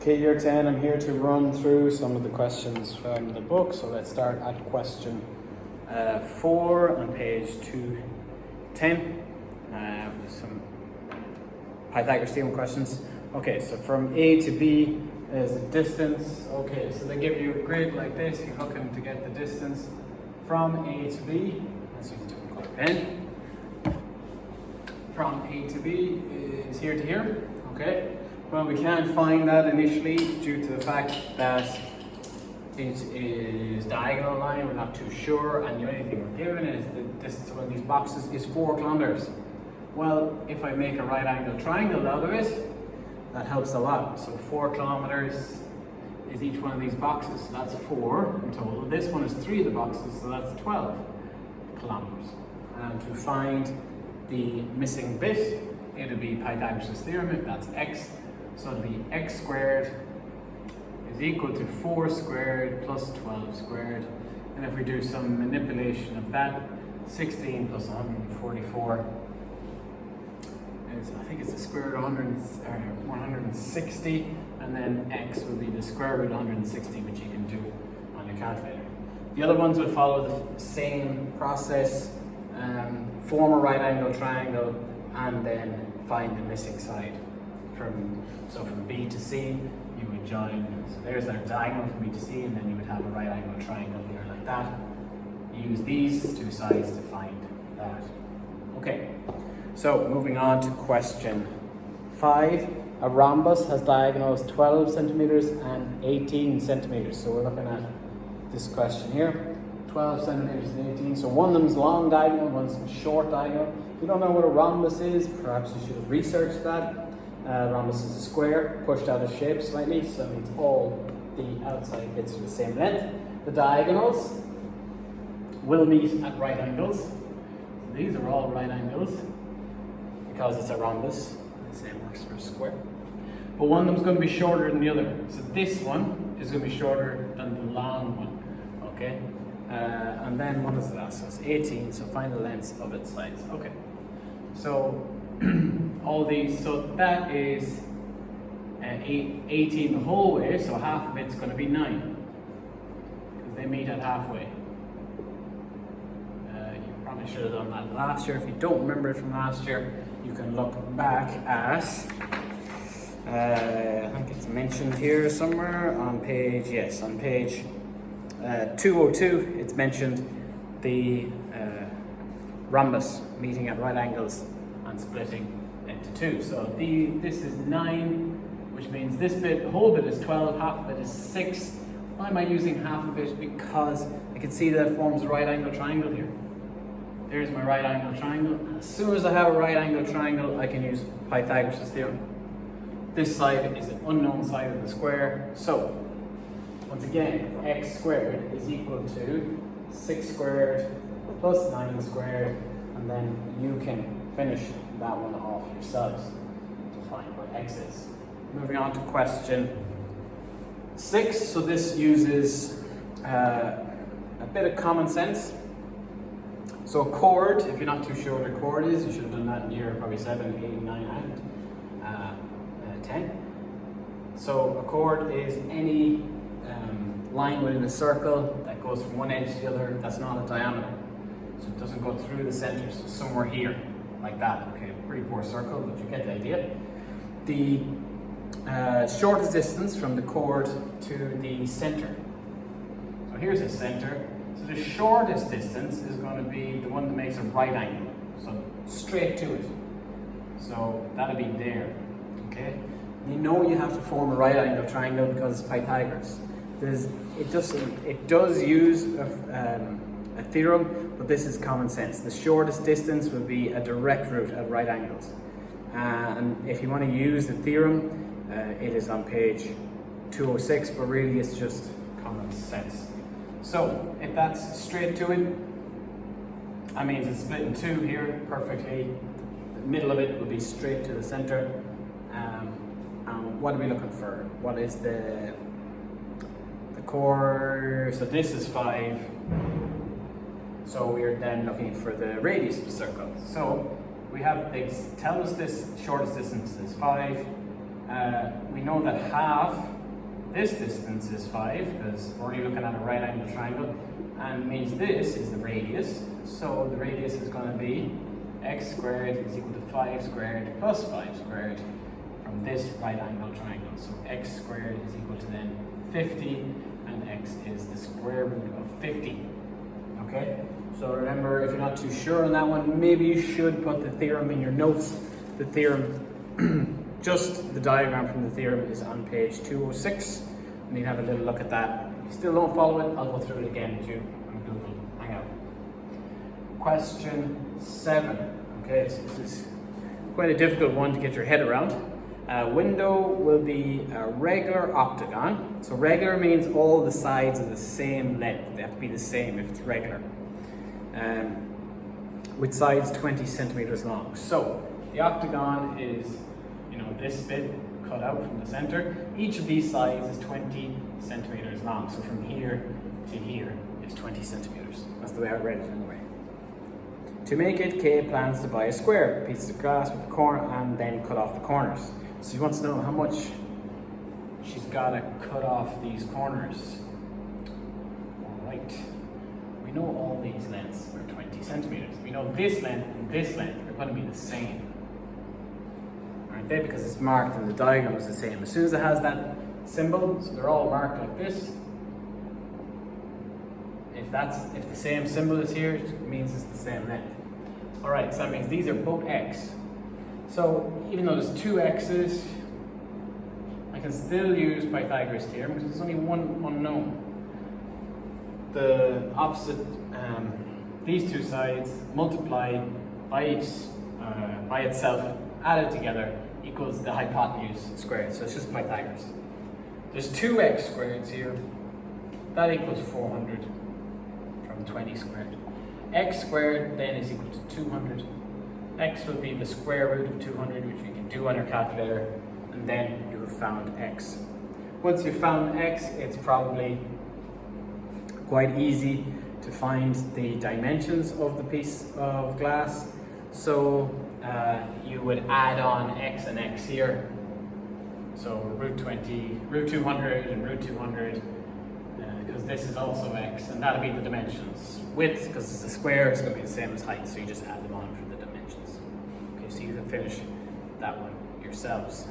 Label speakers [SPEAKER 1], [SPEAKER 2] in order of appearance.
[SPEAKER 1] Okay, year 10, I'm here to run through some of the questions from the book. So let's start at question 4 on page 210. Some Pythagoras Tricky Questions. Okay, so from A to B is the distance. Okay, so they give you a grid like this. You're looking to get the distance from A to B. Let's use a different color pen. From A to B is here to here. Okay. Well, we can't find that initially due to the fact that it is diagonal line, we're not too sure, and the only thing we're given is the distance of one of these boxes is 4 kilometers. Well, if I make a right angle triangle out of it, that helps a lot. So 4 kilometers is each one of these boxes, so that's 4 in total. This one is 3 of the boxes, so that's 12 kilometers. And to find the missing bit, it'll be Pythagoras' theorem if that's x. So it'll be x squared is equal to 4 squared plus 12 squared. And if we do some manipulation of that, 16 plus 144 is, I think it's the square root of 160, and then x will be the square root of 160, which you can do on your calculator. The other ones would follow the same process, form a right angle triangle, and then find the missing side. From B to C, you would join, so there's our diagonal from B to C, and then you would have a right angle triangle here like that. Use these two sides to find that. Okay, so moving on to question 5. A rhombus has diagonals 12 centimeters and 18 centimeters. So we're looking at this question here, 12 centimeters and 18. So one of them is long diagonal, one's short diagonal. If you don't know what a rhombus is, perhaps you should research that. Rhombus is a square pushed out of shape slightly, so it means all the outside bits are the same length. The diagonals will meet at right angles. So these are all right angles because it's a rhombus. The same works for a square. But one of them is going to be shorter than the other. So this one is going to be shorter than the long one. Okay? And then what is that? So it's 18, so find the lengths of its sides. Okay. So all these, so that is 18 the whole way, so half of it's going to be 9 because they meet at halfway. You probably should have done that last year. If you don't remember it from last year, you can look back at I think it's mentioned here somewhere on page, yes, on page 202 it's mentioned the rhombus meeting at right angles and splitting into 2. So this is 9, which means this bit, the whole bit is 12, half of it is 6. Why am I using half of it? Because I can see that it forms a right angle triangle here. There's my right angle triangle. As soon as I have a right angle triangle, I can use Pythagoras' theorem. This side is an unknown side of the square. So, once again, x squared is equal to 6 squared plus 9 squared, and then you can finish that one off yourselves to find what x is. Moving on to question 6. So this uses a bit of common sense. So a chord, if you're not too sure what a chord is, you should have done that in year probably 7, 8, 9, and 10. So a chord is any line within a circle that goes from one edge to the other that's not a diameter. So it doesn't go through the center, so somewhere here, like that. Okay, pretty poor circle, but you get the idea. The shortest distance from the chord to the center. So here's the center. So the shortest distance is going to be the one that makes a right angle. So straight to it. So that'll be there. Okay? You know you have to form a right angle triangle because it's Pythagoras. It does use a theorem, but this is common sense. The shortest distance would be a direct route at right angles. And if you want to use the theorem, it is on page 206, but really it's just common sense. So if that's straight to it, that means it's split in 2 here perfectly. The middle of it will be straight to the center. And what are we looking for? What is the chord? So this is 5. So we're then looking for the radius of the circle. So we have, they tell us this shortest distance is 5. We know that half this distance is 5, because we're only looking at a right angle triangle, and it means this is the radius. So the radius is going to be x squared is equal to 5 squared plus 5 squared from this right angle triangle. So x squared is equal to then 50, and x is the square root of 50. Okay? So remember, if you're not too sure on that one, maybe you should put the theorem in your notes. The theorem, just the diagram from the theorem is on page 206, and you can have a little look at that. If you still don't follow it, I'll go through it again with you on Google Hangout. Question 7. Okay, so this is quite a difficult one to get your head around. A window will be a regular octagon. So regular means all the sides are the same length. They have to be the same if it's regular. With sides 20 centimeters long. So the octagon is, this bit cut out from the center. Each of these sides is 20 centimeters long. So from here to here is 20 centimeters. That's the way I read it anyway. To make it, Kay plans to buy a square piece of glass with a corner and then cut off the corners. So she wants to know how much she's got to cut off these corners. All right. We know all these lengths are 20 centimeters. We know this length and this length are going to be the same. Aren't they? Because it's marked and the diagram is the same. As soon as it has that symbol, so they're all marked like this. If the same symbol is here, it means it's the same length. All right, so that means these are both x. So even though there's two x's, I can still use Pythagoras theorem because there's only one unknown. The opposite, these two sides multiplied by itself, added together, equals the hypotenuse squared. So it's just Pythagoras. There's 2x squareds here. That equals 400 from 20 squared. X squared then is equal to 200. X will be the square root of 200, which you can do on your calculator, and then you have found x. Once you've found x, it's probably quite easy to find the dimensions of the piece of glass. So you would add on x and x here. So root 200 and root 200, because this is also x, and that'll be the dimensions. Width, because it's a square, it's going to be the same as height, so you just add them on for the dimensions. Okay, so you can finish that one yourselves.